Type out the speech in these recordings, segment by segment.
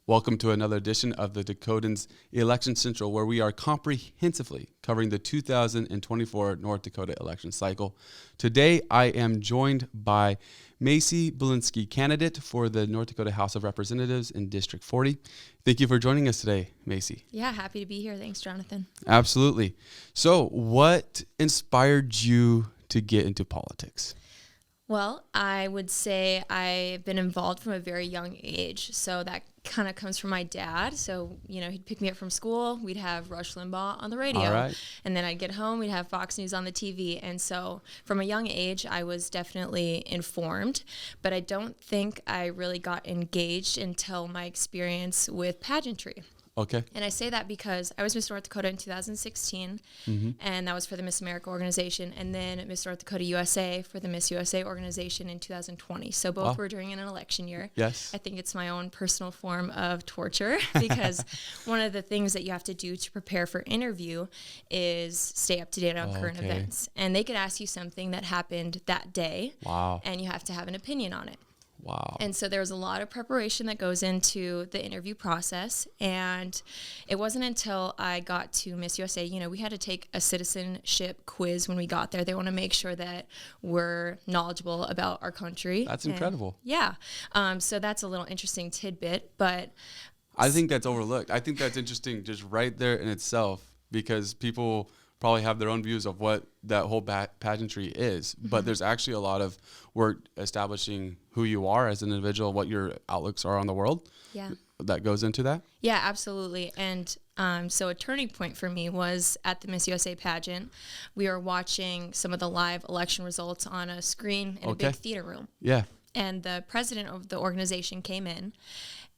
Welcome to another edition of the Dakotan's Election Central, where we are comprehensively covering the 2024 North Dakota election cycle. Today, I am joined by Macy Bolinske, candidate for the North Dakota House of Representatives in District 40. Thank you for joining us today, Macy. Yeah, happy to be here. Thanks, Jonathan. Absolutely. So, what inspired you to get into politics? Well, I would say I've been involved from a very young age. So that kind of comes from my dad. So, he'd pick me up from school. We'd have Rush Limbaugh on the radio. All right. And then I'd get home. We'd have Fox News on the TV. And so from a young age, I was definitely informed. But I don't think I really got engaged until my experience with pageantry. Okay. And I say that because I was Miss North Dakota in 2016, and that was for the Miss America organization, and then Miss North Dakota USA for the Miss USA organization in 2020. So both were during an election year. Yes. I think it's my own personal form of torture because one of the things that you have to do to prepare for interview is stay up to date on current events. And they could ask you something that happened that day. Wow. And you have to have an opinion on it. Wow. And so there was a lot of preparation that goes into the interview process. And it wasn't until I got to Miss USA, we had to take a citizenship quiz when we got there. They want to make sure that we're knowledgeable about our country. That's incredible. Yeah. So that's a little interesting tidbit, but I think that's overlooked. I think that's interesting just right there in itself, because people probably have their own views of what that whole pageantry is, but there's actually a lot of work establishing who you are as an individual, what your outlooks are on the world. Yeah. That goes into that. Yeah, absolutely. And so a turning point for me was at the Miss USA pageant. We were watching some of the live election results on a screen in a big theater room. Yeah. And the president of the organization came in,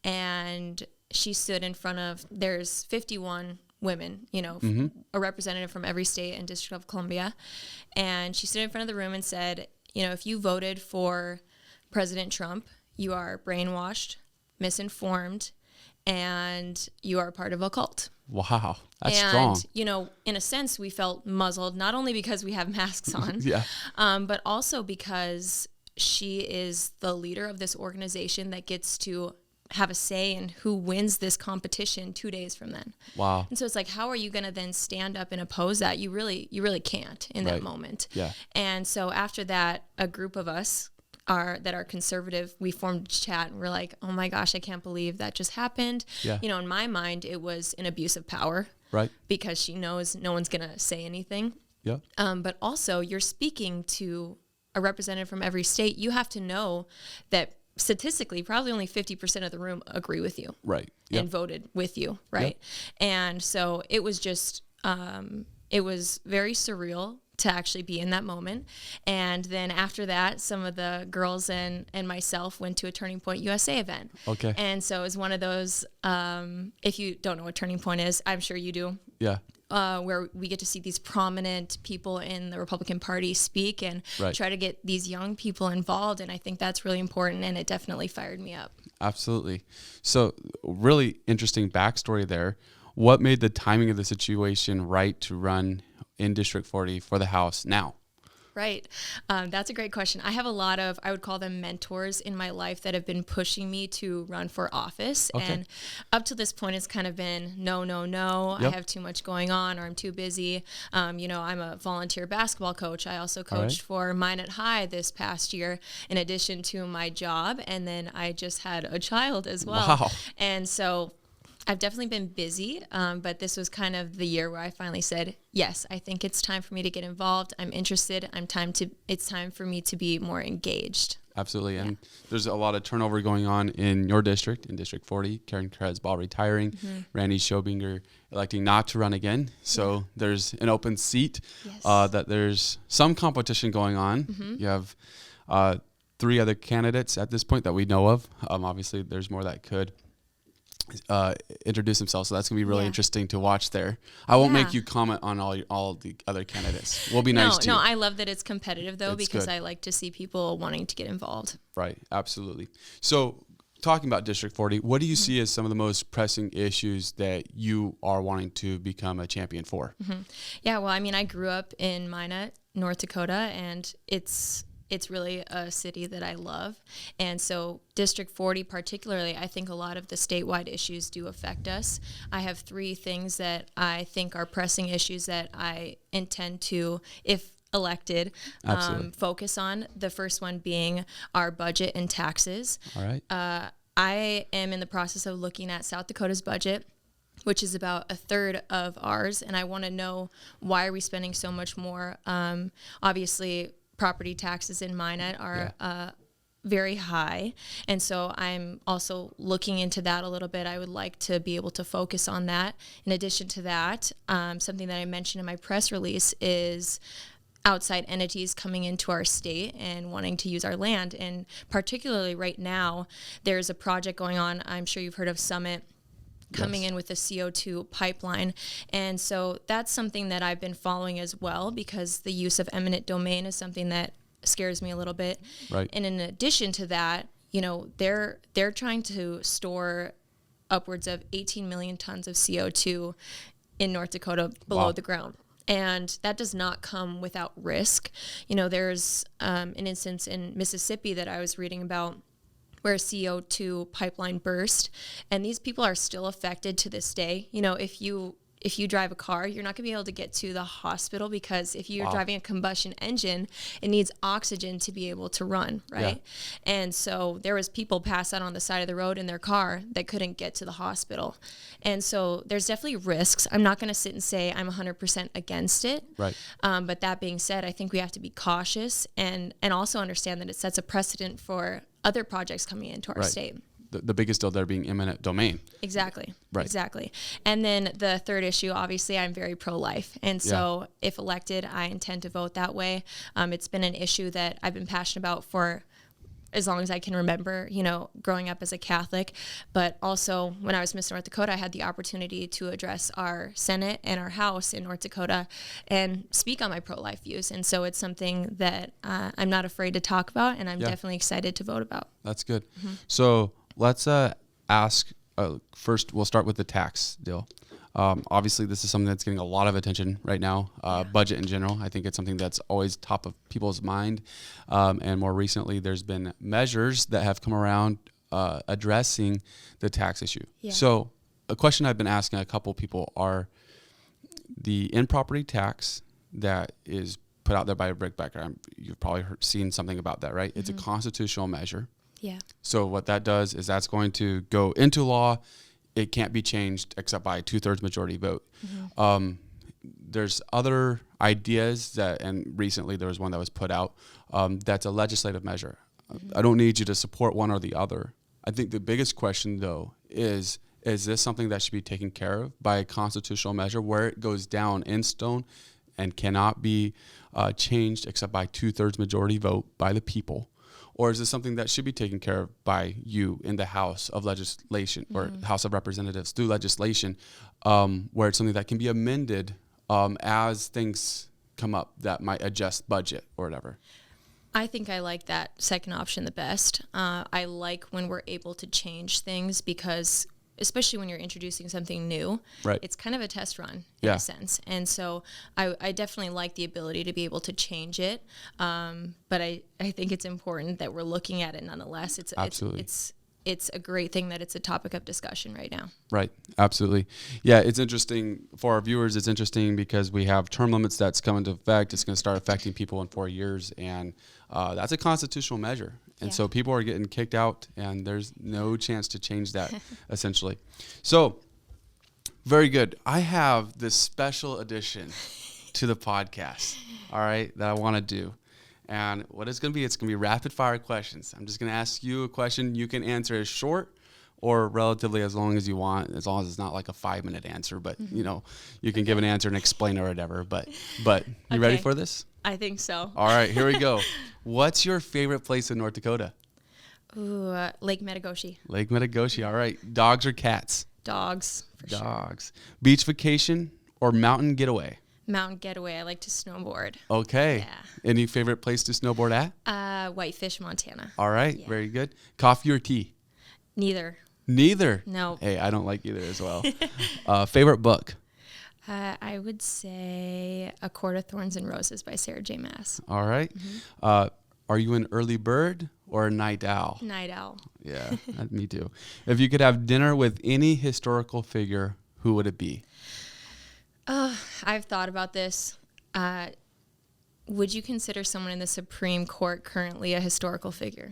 and she stood in front of, there's 51 women, a representative from every state and District of Columbia. And she stood in front of the room and said, if you voted for President Trump, you are brainwashed, misinformed, and you are part of a cult. Wow. That's and, strong. In a sense, we felt muzzled, not only because we have masks on, but also because she is the leader of this organization that gets to have a say in who wins this competition 2 days from then. Wow. And so it's like, how are you going to then stand up and oppose that? You really can't in that moment. Yeah. And so after that, a group of us that are conservative, we formed a chat and we're like, oh my gosh, I can't believe that just happened. Yeah. In my mind, it was an abuse of power. Right. Because she knows no one's going to say anything. Yeah. But also you're speaking to a representative from every state. You have to know that statistically, probably only 50% of the room agree with you. Right. And voted with you. Right. And so it was just, it was very surreal to actually be in that moment. And then after that, some of the girls and myself went to a Turning Point USA event. Okay. And so it was one of those, if you don't know what Turning Point is, I'm sure you do. Yeah. Where we get to see these prominent people in the Republican Party speak and try to get these young people involved. And I think that's really important, and it definitely fired me up. Absolutely. So really interesting backstory there. What made the timing of the situation right to run in District 40 for the House now? Right. That's a great question. I have a lot of, I would call them mentors in my life that have been pushing me to run for office. Okay. And up to this point, it's kind of been no. I have too much going on, or I'm too busy. I'm a volunteer basketball coach. I also coached for Minot High this past year, in addition to my job. And then I just had a child as well. Wow. And so I've definitely been busy, but this was kind of the year where I finally said, yes, I think it's time for me to get involved. I'm interested. It's time for me to be more engaged. Absolutely. And there's a lot of turnover going on in your district, in District 40. Karen Kresball retiring, Randy Schobinger electing not to run again. So there's an open seat, that there's some competition going on. You have 3 other candidates at this point that we know of. Obviously, there's more that could introduce themselves, so that's gonna be really interesting to watch there. I won't make you comment on all the other candidates. We'll be nice to you. No, I love that it's competitive though, because I like to see people wanting to get involved. Right, absolutely. So talking about District 40, what do you see as some of the most pressing issues that you are wanting to become a champion for? Yeah, well, I mean, I grew up in Minot, North Dakota, and it's it's really a city that I love. And so District 40 particularly, I think a lot of the statewide issues do affect us. I have 3 things that I think are pressing issues that I intend to, if elected, focus on. The first one being our budget and taxes. All right. I am in the process of looking at South Dakota's budget, which is about a third of ours, and I want to know, why are we spending so much more? Obviously, property taxes in Minot are very high, and so I'm also looking into that a little bit. I would like to be able to focus on that. In addition to that, something that I mentioned in my press release is outside entities coming into our state and wanting to use our land, and particularly right now, there's a project going on. I'm sure you've heard of Summit, coming in with a CO2 pipeline. And so that's something that I've been following as well, because the use of eminent domain is something that scares me a little bit. Right. And in addition to that, you know, they're trying to store upwards of 18 million tons of CO2 in North Dakota below the ground. And that does not come without risk. You know, there's an instance in Mississippi that I was reading about where a CO2 pipeline burst, and these people are still affected to this day. You know, if you drive a car, you're not going to be able to get to the hospital, because if you're driving a combustion engine, it needs oxygen to be able to run, right? Yeah. And so there was people pass out on the side of the road in their car that couldn't get to the hospital. And so there's definitely risks. I'm not going to sit and say I'm 100% against it. Right. But that being said, I think we have to be cautious and also understand that it sets a precedent for other projects coming into our state. The biggest deal there being eminent domain. Exactly. Right. Exactly. And then the third issue, obviously, I'm very pro-life. And so if elected, I intend to vote that way. It's been an issue that I've been passionate about for as long as I can remember, you know, growing up as a Catholic. But also when I was Miss North Dakota, I had the opportunity to address our Senate and our House in North Dakota and speak on my pro-life views. And so it's something that I'm not afraid to talk about, and I'm definitely excited to vote about. That's good. Mm-hmm. So let's ask, first we'll start with the tax deal. Obviously, this is something that's getting a lot of attention right now, budget in general. I think it's something that's always top of people's mind. And more recently, there's been measures that have come around addressing the tax issue. Yeah. So a question I've been asking a couple people are the in-property tax that is put out there by a brick backer. You've probably seen something about that, right? Mm-hmm. It's a constitutional measure. Yeah. So what that does is that's going to go into law. It can't be changed except by a 2/3 majority vote. Mm-hmm. There's other ideas and recently there was one that was put out that's a legislative measure. Mm-hmm. I don't need you to support one or the other. I think the biggest question, though, is this something that should be taken care of by a constitutional measure where it goes down in stone and cannot be changed except by 2/3 majority vote by the people? Or is this something that should be taken care of by you in the House of Legislation or House of Representatives through legislation, where it's something that can be amended as things come up that might adjust budget or whatever? I think I like that second option the best. I like when we're able to change things because, especially when you're introducing something new, it's kind of a test run in a sense. And so I definitely like the ability to be able to change it. But I think it's important that we're looking at it nonetheless. Absolutely. It's a great thing that it's a topic of discussion right now. Right. Absolutely. Yeah, it's interesting for our viewers. It's interesting because we have term limits that's come into effect. It's going to start affecting people in 4 years. And that's a constitutional measure. And so people are getting kicked out, and there's no chance to change that, essentially. So, very good. I have this special addition to the podcast, all right, that I want to do. And what it's going to be rapid-fire questions. I'm just going to ask you a question. You can answer as short or relatively as long as you want, as long as it's not like a 5-minute answer. But, you know, you can give an answer and explain or whatever. But you ready for this? I think so. All right, here we go. What's your favorite place in North Dakota? Ooh, Lake Metagoshi. Lake Metagoshi. All right. Dogs or cats? Dogs. Dogs. Sure. Beach vacation or mountain getaway? Mountain getaway. I like to snowboard. Okay. Yeah. Any favorite place to snowboard at? Whitefish, Montana. All right. Yeah. Very good. Coffee or tea? Neither. No. Hey, I don't like either as well. Favorite book? I would say A Court of Thorns and Roses by Sarah J. Maas. All right. Mm-hmm. Are you an early bird or a night owl? Night owl. Yeah, me too. If you could have dinner with any historical figure, who would it be? I've thought about this. Would you consider someone in the Supreme Court currently a historical figure?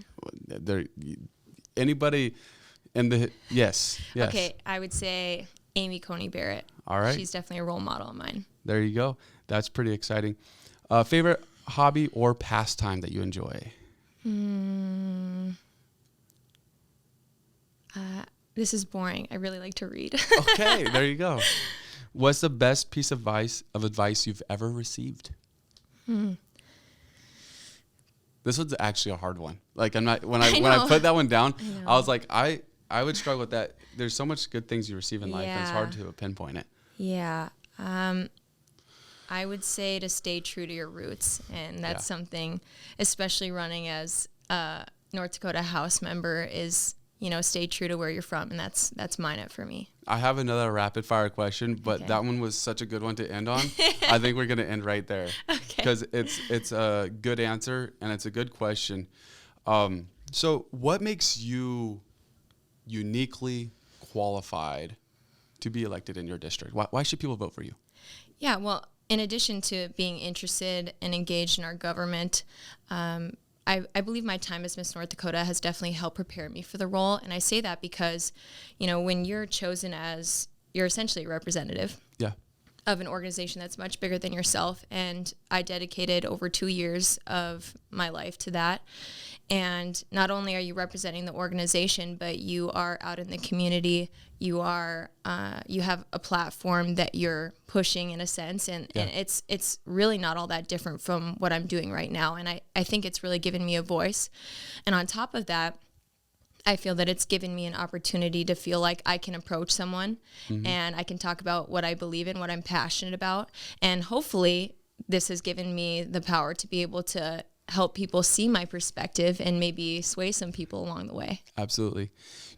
Anybody in the yes. Okay, I would say Amy Coney Barrett. All right. She's definitely a role model of mine. There you go. That's pretty exciting. Favorite hobby or pastime that you enjoy? This is boring. I really like to read. Okay, there you go. What's the best piece of advice you've ever received? This was actually a hard one. Like when I put that one down, I was like, I would struggle with that. There's so much good things you receive in life, and it's hard to pinpoint it. Yeah. I would say to stay true to your roots, and that's something, especially running as a North Dakota House member, is stay true to where you're from, and that's Minot for me. I have another rapid fire question, but that one was such a good one to end on. I think we're going to end right there because it's a good answer and it's a good question. So what makes you uniquely qualified to be elected in your district? Why should people vote for you? Yeah, well, in addition to being interested and engaged in our government, I believe my time as Miss North Dakota has definitely helped prepare me for the role. And I say that because, when you're chosen you're essentially a representative of an organization that's much bigger than yourself. And I dedicated over 2 years of my life to that. And not only are you representing the organization, but you are out in the community. You are you have a platform that you're pushing in a sense, and it's really not all that different from what I'm doing right now. And I think it's really given me a voice. And on top of that, I feel that it's given me an opportunity to feel like I can approach someone and I can talk about what I believe in, what I'm passionate about. And hopefully this has given me the power to be able to help people see my perspective and maybe sway some people along the way. Absolutely.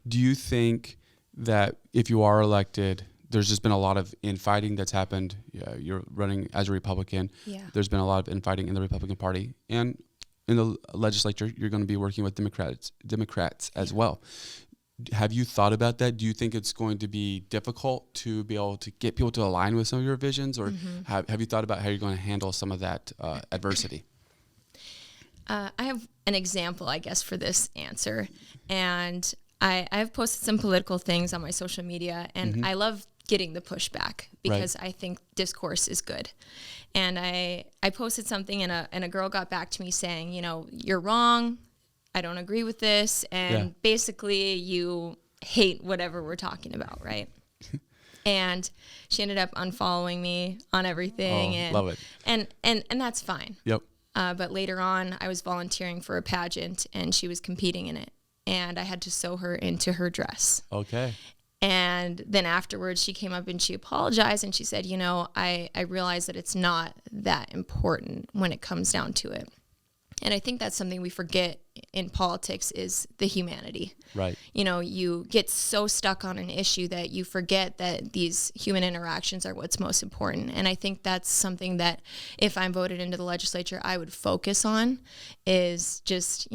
Do you think that if you are elected, there's just been a lot of infighting that's happened? You're running as a Republican. Yeah. There's been a lot of infighting in the Republican Party, and in the legislature, you're going to be working with Democrats as well. Have you thought about that? Do you think it's going to be difficult to be able to get people to align with some of your visions, or have you thought about how you're going to handle some of that adversity? I have an example, I guess, for this answer. And I've posted some political things on my social media, and I love getting the pushback because I think discourse is good. And I posted something, and a girl got back to me saying, you're wrong. I don't agree with this. And basically you hate whatever we're talking about, right? And she ended up unfollowing me on everything. And love it. And that's fine. Yep. But later on, I was volunteering for a pageant, and she was competing in it. And I had to sew her into her dress. Okay. And then afterwards, she came up and she apologized, and she said, I realize that it's not that important when it comes down to it. And I think that's something we forget in politics is the humanity. Right. You get so stuck on an issue that you forget that these human interactions are what's most important. And I think that's something that if I'm voted into the legislature, I would focus on is just,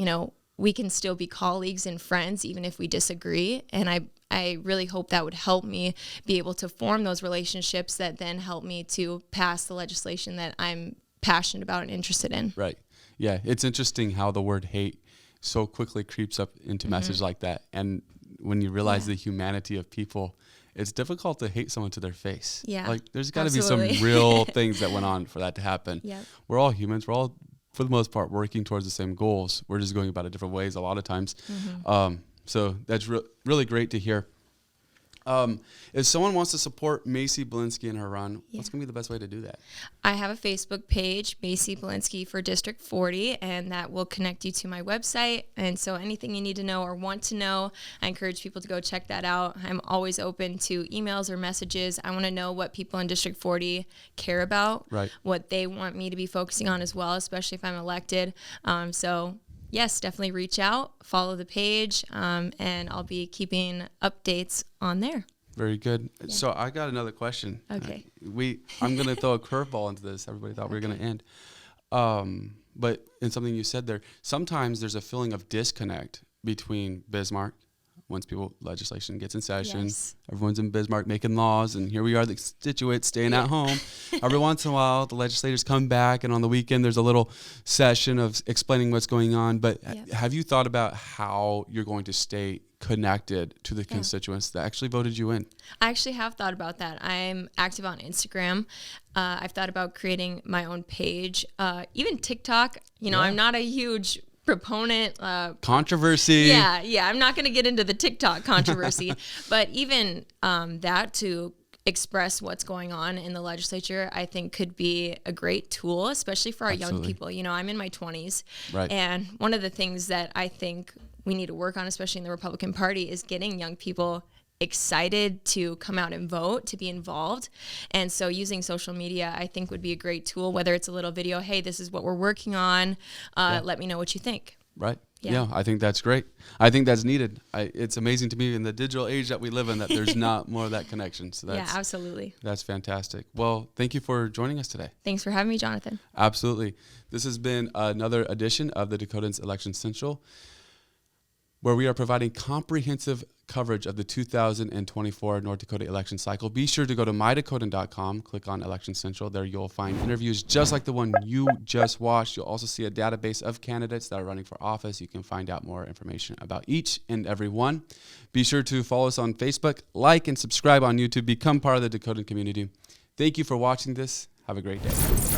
we can still be colleagues and friends even if we disagree. And I really hope that would help me be able to form those relationships that then help me to pass the legislation that I'm passionate about and interested in. Right. Yeah, it's interesting how the word hate so quickly creeps up into messages like that. And when you realize the humanity of people, it's difficult to hate someone to their face. Yeah, like there's got to be some real things that went on for that to happen. Yep. We're all humans. We're all, for the most part, working towards the same goals. We're just going about it different ways a lot of times. So that's really great to hear. If someone wants to support Macy Bolinske in her run, what's going to be the best way to do that? I have a Facebook page, Macy Bolinske for District 40, and that will connect you to my website. And so anything you need to know or want to know, I encourage people to go check that out. I'm always open to emails or messages. I want to know what people in District 40 care about, what they want me to be focusing on as well, especially if I'm elected. So yes, definitely reach out, follow the page, and I'll be keeping updates on there. Very good. Yeah. So I got another question. Okay. I'm going to throw a curveball into this. Everybody thought we were going to end. But in something you said there. Sometimes there's a feeling of disconnect between Bismarck. Once legislation gets in session, everyone's in Bismarck making laws, and here we are, the constituents staying at home. Every once in a while, the legislators come back, and on the weekend, there's a little session of explaining what's going on. But have you thought about how you're going to stay connected to the constituents that actually voted you in? I actually have thought about that. I'm active on Instagram. I've thought about creating my own page, even TikTok. I'm not a huge proponent controversy. I'm not going to get into the TikTok controversy, but even that to express what's going on in the legislature, I think could be a great tool, especially for our young people. I'm in my 20s, and one of the things that I think we need to work on, especially in the Republican Party, is getting young people excited to come out and vote, to be involved. And so using social media, I think, would be a great tool, whether it's a little video, hey, this is what we're working on, let me know what you think. Right. Yeah, I think that's great. I think that's needed. It's amazing to me in the digital age that we live in that there's not more of that connection. So that's, absolutely. That's fantastic. Well, thank you for joining us today. Thanks for having me, Jonathan. Absolutely. This has been another edition of the Dakotans Election Central, where we are providing comprehensive coverage of the 2024 North Dakota election cycle. Be sure to go to mydakotan.com, click on Election Central. There you'll find interviews just like the one you just watched. You'll also see a database of candidates that are running for office. You can find out more information about each and every one. Be sure to follow us on Facebook, like and subscribe on YouTube, become part of the Dakotan community. Thank you for watching this. Have a great day.